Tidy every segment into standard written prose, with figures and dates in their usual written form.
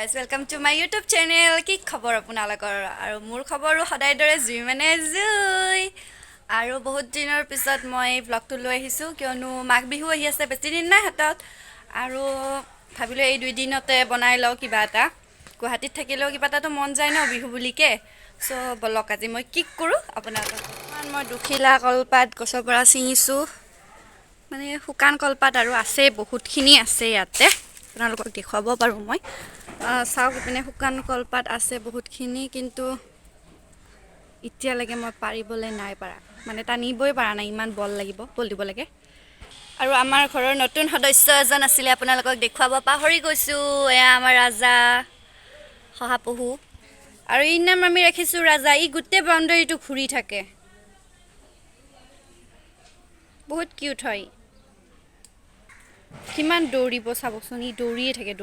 guys, welcome to my YouTube channel. কি খবৰ আপোনালোকৰ আৰু মোৰ খবৰো সদায় দৰে জুই মানে জুই আৰু বহুত দিনৰ পিছত মই ব্লগটো লৈ আহিছো কিয়নো মাঘ বিহু আহি আছে বেছি দিন নাই হাতত আৰু ভাবিলো এই দুই দিনতে বনাই লও কিবা এটা গুৱাহাটীত থাকিলেও কিবা এটাটো মন যায় ন বিহু বুলিকে সো বলক আজি মই কি কৰো আপোনালোকক মই দুখিলা কলপাত গছৰ পৰা ছিঙিছো মানে শুকান কলপাত আৰু আছে বহুতখিনি আছে ইয়াতে আপোনালোকক দেখুৱাব পাৰো মই চাওক ইপিনে শুকান কলপাত আছে বহুতখিনি কিন্তু এতিয়ালৈকে মই পাৰিবলৈ নাই পাৰা মানে টানিবই পাৰা নাই ইমান বল লাগিব বল দিব লাগে আৰু আমাৰ ঘৰৰ নতুন সদস্য এজন আছিলে আপোনালোকক দেখুৱাব পাহৰি গৈছো এয়া আমাৰ ৰাজা শহাপহু আৰু এই নাম আমি ৰাখিছো ৰাজা ই গোটেই বাউণ্ডাৰীটো ঘূৰি থাকে বহুত কিউট হয় কিমান দৌৰিব চাবচোন ই দৌৰিয়ে থাকে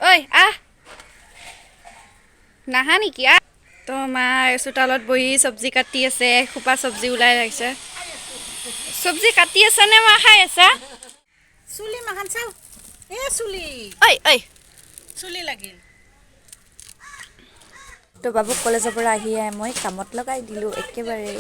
ঐ আহ নাহা নেকি আহ তো মা চোতালত বহি চব্জি কাটি আছে খোপা চব্জি ওলাই লাগিছে চব্জি কাটি আছে নে মা খাই আছা চুলি মাখান চাও এ চুলি ঐ চুলি লাগিল তো বাবুক কলেজৰ পৰা আহিয়ে মই কামত লগাই দিলোঁ একেবাৰে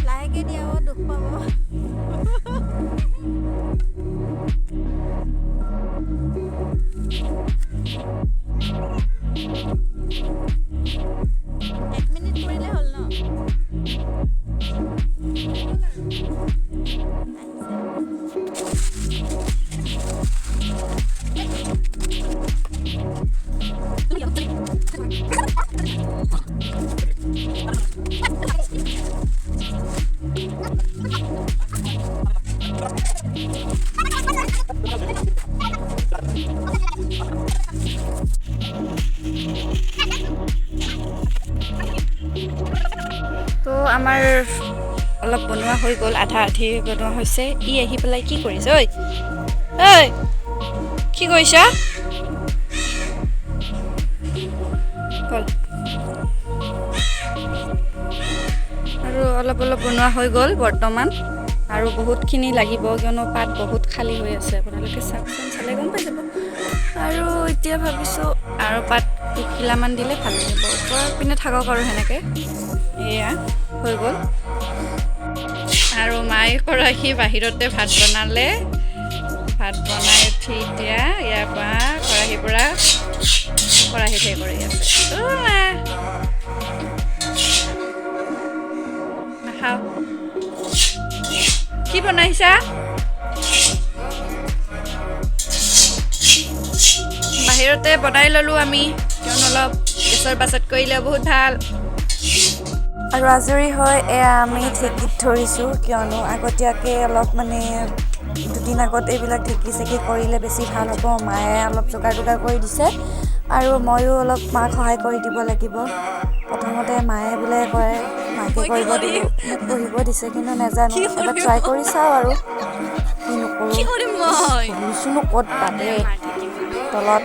লাহেকে দিয়া দুখ পাব তো আমাৰ অলপ বনোৱা হৈ গ'ল আধা আধি বনোৱা হৈছে ই আহি পেলাই কি কৰিছে ঐ কি কৰিছা গ'ল আৰু অলপ বনোৱা হৈ গ'ল বৰ্তমান আৰু বহুতখিনি লাগিব কিয়নো পাত বহুত খালী হৈ আছে আপোনালোকে চাওকচোন চালে গম পাই যাব আৰু এতিয়া ভাবিছোঁ আৰু পাত দুখিলামান দিলে ভাল লাগিব ওপৰত পিনে থাকক আৰু সেনেকৈ এয়া হৈ গ'ল আৰু মায়ে কৰাখি বাহিৰতে ভাত বনালে ভাত বনাই উঠি এতিয়া ইয়াৰ পৰা কৰাহীৰ পৰা কৰাহী ঠেই কৰি আছে নাখাওঁ কি বনাইছা বাহিৰতে বনাই ল'লোঁ আমি কিয়নো অলপ গেছৰ পাছত কৰিলে বহুত ভাল আৰু আজৰি হয় এয়া আমি ঢেঁকীত ধৰিছোঁ কিয়নো আগতীয়াকৈ অলপ মানে দুদিন আগত এইবিলাক ঢেঁকী চেকি কৰিলে বেছি ভাল হ'ব মায়ে অলপ যোগাৰ কৰি দিছে আৰু ময়ো অলপ মাক সহায় কৰি দিব লাগিব প্ৰথমতে মায়ে বোলে কৰে মাকে কৰিব দিলোঁ মোক পঢ়িব দিছে কিন্তু নাজানো এবাৰ ট্ৰাই কৰি চাওঁ আৰু কি নকৰোঁ পঢ়িছোঁনো ক'ত বাদে তলত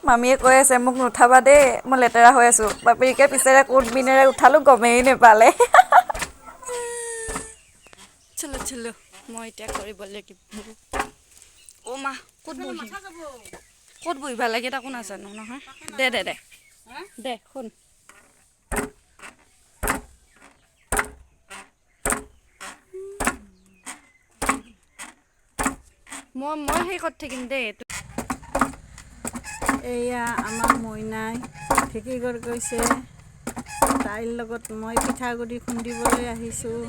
মামীয়ে কৈ আছে মোক নুঠাবা দেই মই লেতেৰা হৈ আছোঁ বাপেকে পিছেৰে কোনপিনেৰে উঠালোঁ গমেই নেপালে চলো চলো মই এতিয়া কৰিব লাগিব অ' মা ক'ত বহিব লাগে তাকো নাজানো নহয় দে শুন মই সেই ক'ত থাকিম দেই এয়া আমাৰ মইনাই ঢেঁকী গৈছে তাইৰ লগত মই পিঠাগুড়ি খুন্দিবলৈ আহিছোঁ।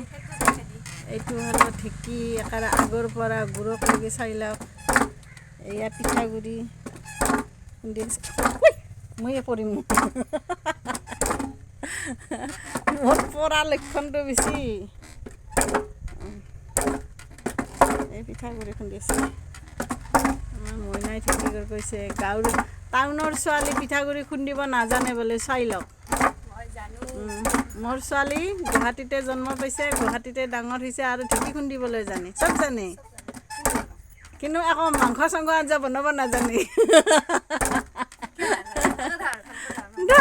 এইটো হ'ল ঢেঁকী, একেবাৰে আগৰ পৰা গুড়ক লাগি চাই লওক। এয়া পিঠাগুড়ি খুন্দি ময়ে পৰিম মোৰ পৰা লক্ষণটো বেছি। এই পিঠাগুড়ি খুন্দি আছে আমাৰ মইনাই ঢেঁকী কৈছে। গাঁৱৰ টাউনৰ ছোৱালী পিঠাগুড়ি খুন্দিব নাজানে বোলে, চাই লওক। মোৰ ছোৱালী গুৱাহাটীতে জন্ম পাইছে, গুৱাহাটীতে ডাঙৰ হৈছে আৰু ঢেঁকী খুন্দিবলৈ জানে, চব জানে, কিন্তু আকৌ মাংস চাংস আঞ্জা বনাব নাজানে।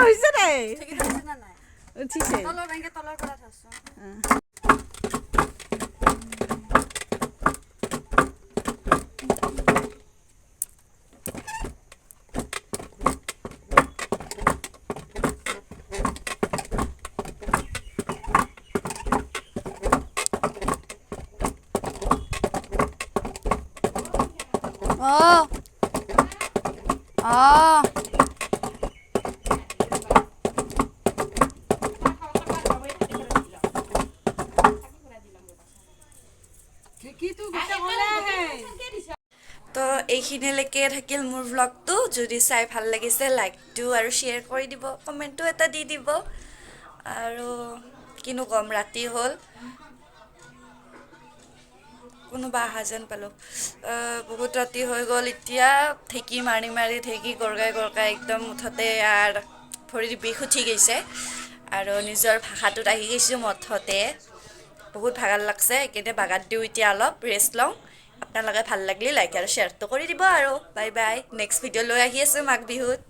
হৈছে দে উঠিছে। অঁ অঁ তো এইখিনিলৈকে থাকিল মোৰ ভ্লগটো। যদি চাই ভাল লাগিছে লাইকটো আৰু শ্বেয়াৰ কৰি দিব, কমেণ্টটো এটা দি দিব। আৰু কিনো ক'ম, ৰাতি হ'ল, কোনোবা অহা যেন পালোঁ। বহুত ৰাতি হৈ গ'ল এতিয়া। ঢেঁকী মাৰি মাৰি ঢেঁকী গৰকাই গৰকাই একদম মুঠতে আৰ ভৰিৰ বিষ উঠি গৈছে আৰু নিজৰ ভাষাটোত আহি গৈছোঁ মুঠতে। বহুত ভাগৰ লাগছে, এইকেইটা বাগাত দিওঁ, এতিয়া অলপ ৰেষ্ট লওঁ। আপোনালোকে ভাল লাগিলে লাইক আৰু শ্বেয়াৰটো কৰি দিব আৰু। বাই বাই, নেক্সট ভিডিঅ' লৈ আহি আছোঁ মাঘ বিহুত।